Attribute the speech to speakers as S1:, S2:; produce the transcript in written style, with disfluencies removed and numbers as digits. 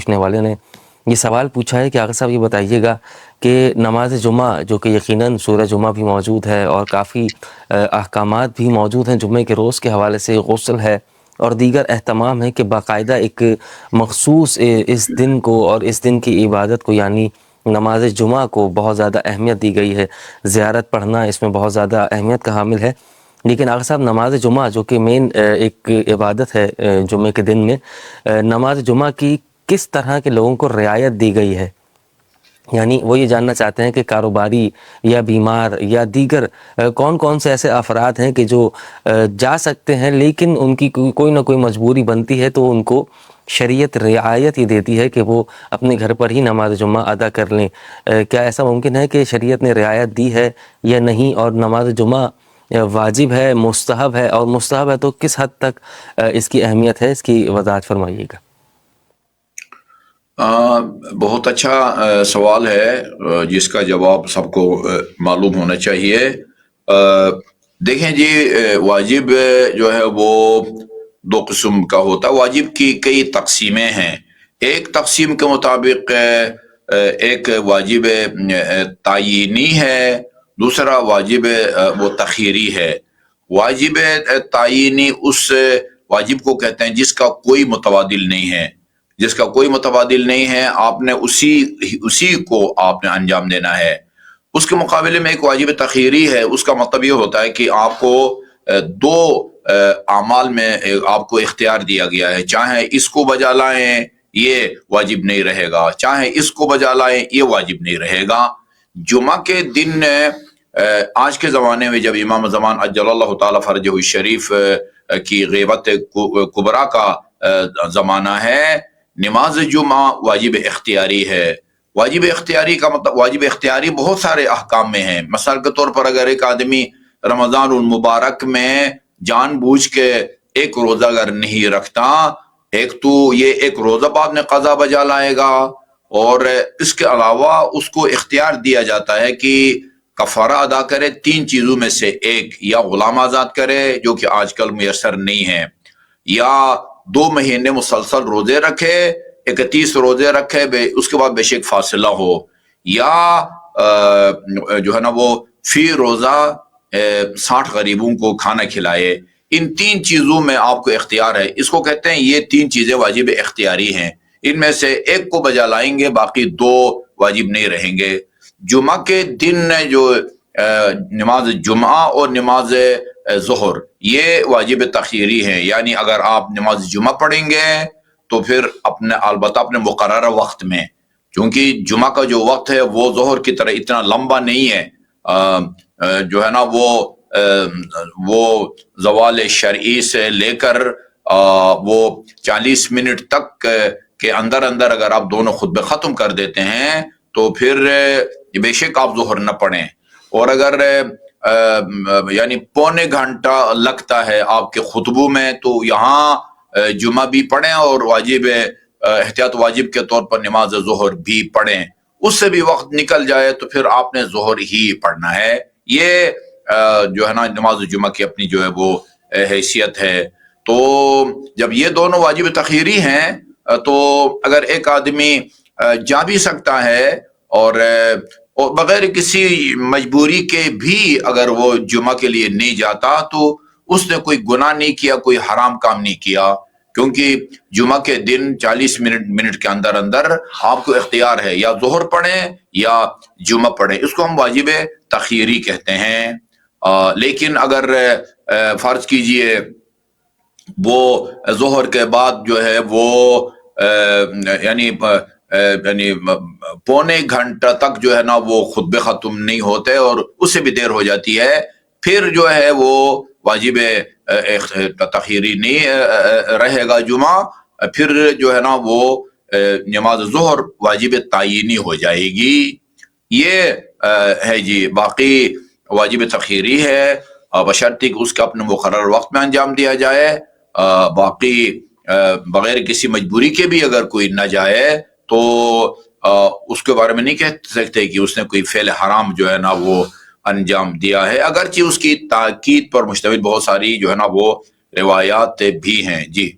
S1: پوچھنے والے نے یہ سوال پوچھا ہے کہ آقا صاحب یہ بتائیے گا کہ نماز جمعہ جو کہ یقیناً سورہ جمعہ بھی موجود ہے اور کافی احکامات بھی موجود ہیں جمعے کے روز کے حوالے سے، غسل ہے اور دیگر اہتمام ہے کہ باقاعدہ ایک مخصوص اس دن کو اور اس دن کی عبادت کو یعنی نماز جمعہ کو بہت زیادہ اہمیت دی گئی ہے، زیارت پڑھنا اس میں بہت زیادہ اہمیت کا حامل ہے۔ لیکن آقا صاحب نماز جمعہ جو کہ مین ایک عبادت ہے جمعے کے دن میں، نماز جمعہ کی کس طرح کے لوگوں کو رعایت دی گئی ہے؟ یعنی وہ یہ جاننا چاہتے ہیں کہ کاروباری یا بیمار یا دیگر کون کون سے ایسے افراد ہیں کہ جو جا سکتے ہیں لیکن ان کی کوئی نہ کوئی مجبوری بنتی ہے تو ان کو شریعت رعایت یہ دیتی ہے کہ وہ اپنے گھر پر ہی نماز جمعہ ادا کر لیں۔ کیا ایسا ممکن ہے کہ شریعت نے رعایت دی ہے یا نہیں؟ اور نماز جمعہ واجب ہے، مستحب ہے، اور مستحب ہے تو کس حد تک اس کی اہمیت ہے؟ اس کی وضاحت فرمائیے گا۔
S2: بہت اچھا سوال ہے جس کا جواب سب کو معلوم ہونا چاہیے۔ دیکھیں جی، واجب جو ہے وہ دو قسم کا ہوتا ہے۔ واجب کی کئی تقسیمیں ہیں۔ ایک تقسیم کے مطابق ایک واجب تعیینی ہے، دوسرا واجب وہ تخییری ہے۔ واجب تعیینی اس واجب کو کہتے ہیں جس کا کوئی متبادل نہیں ہے، جس کا کوئی متبادل نہیں ہے، آپ نے اسی کو آپ نے انجام دینا ہے۔ اس کے مقابلے میں ایک واجب تخییری ہے، اس کا مطلب یہ ہوتا ہے کہ آپ کو دو اعمال میں آپ کو اختیار دیا گیا ہے، چاہے اس کو بجا لائیں یہ واجب نہیں رہے گا، چاہے اس کو بجا لائیں یہ واجب نہیں رہے گا۔ جمعہ کے دن آج کے زمانے میں جب امام زمان عجل اللہ تعالی فرجہ الشریف کی غیبت کبریٰ کا زمانہ ہے، نماز جمعہ واجب اختیاری ہے۔ واجب اختیاری کا مطلب، واجب اختیاری بہت سارے احکام میں ہیں۔ مثال کے طور پر اگر ایک آدمی رمضان المبارک میں جان بوجھ کے ایک روزہ اگر نہیں رکھتا، ایک تو یہ ایک روزہ بعد میں قضا بجا لائے گا، اور اس کے علاوہ اس کو اختیار دیا جاتا ہے کہ کفارہ ادا کرے تین چیزوں میں سے ایک، یا غلام آزاد کرے جو کہ آج کل میسر نہیں ہے، یا 2 مہینے مسلسل روزے رکھے، 31 روزے رکھے، اس کے بعد بے شک فاصلہ ہو، یا جو ہے نا وہ فی روزہ 60 غریبوں کو کھانا کھلائے۔ ان تین چیزوں میں آپ کو اختیار ہے۔ اس کو کہتے ہیں یہ تین چیزیں واجب اختیاری ہیں، ان میں سے ایک کو بجا لائیں گے، باقی 2 واجب نہیں رہیں گے۔ جمعہ کے دن جو نماز جمعہ اور نماز ظہر یہ واجب تخییری ہیں، یعنی اگر آپ نماز جمعہ پڑھیں گے تو پھر البتہ اپنے مقررہ وقت میں، کیونکہ جمعہ کا جو وقت ہے وہ ظہر کی طرح اتنا لمبا نہیں ہے، جو ہے نا وہ زوال شرعی سے لے کر وہ 40 منٹ تک کے اندر اگر آپ دونوں خطبے ختم کر دیتے ہیں تو پھر بے شک آپ ظہر نہ پڑھیں۔ اور اگر یعنی پونے گھنٹہ لگتا ہے آپ کے خطبوں میں، تو یہاں جمعہ بھی پڑھیں اور واجب احتیاط واجب کے طور پر نماز ظہر بھی پڑھیں۔ اس سے بھی وقت نکل جائے تو پھر آپ نے ظہر ہی پڑھنا ہے۔ یہ جو ہے نا نماز جمعہ کی اپنی جو ہے وہ حیثیت ہے۔ تو جب یہ دونوں واجب تخییری ہیں تو اگر ایک آدمی جا بھی سکتا ہے اور بغیر کسی مجبوری کے بھی اگر وہ جمعہ کے لیے نہیں جاتا تو اس نے کوئی گناہ نہیں کیا، کوئی حرام کام نہیں کیا، کیونکہ جمعہ کے دن 40 منٹ کے اندر آپ کو اختیار ہے، یا ظہر پڑھیں یا جمعہ پڑھیں۔ اس کو ہم واجب تخییری کہتے ہیں۔ لیکن اگر فرض کیجئے وہ ظہر کے بعد جو ہے وہ یعنی پونے گھنٹہ تک جو ہے نا وہ خطبے ختم نہیں ہوتے اور اس سے بھی دیر ہو جاتی ہے، پھر جو ہے وہ واجب تخییری نہیں رہے گا جمعہ، پھر جو ہے نا وہ نماز ظہر واجب تعیینی ہو جائے گی۔ یہ ہے جی، باقی واجب تخییری ہے بشرطِ کہ اس کا اپنے مقرر وقت میں انجام دیا جائے۔ باقی بغیر کسی مجبوری کے بھی اگر کوئی نہ جائے تو اس کے بارے میں نہیں کہہ سکتے کہ اس نے کوئی فعل حرام جو ہے نا وہ انجام دیا ہے، اگرچہ اس کی تاکید پر مشتمل بہت ساری جو ہے نا وہ روایات بھی ہیں۔ جی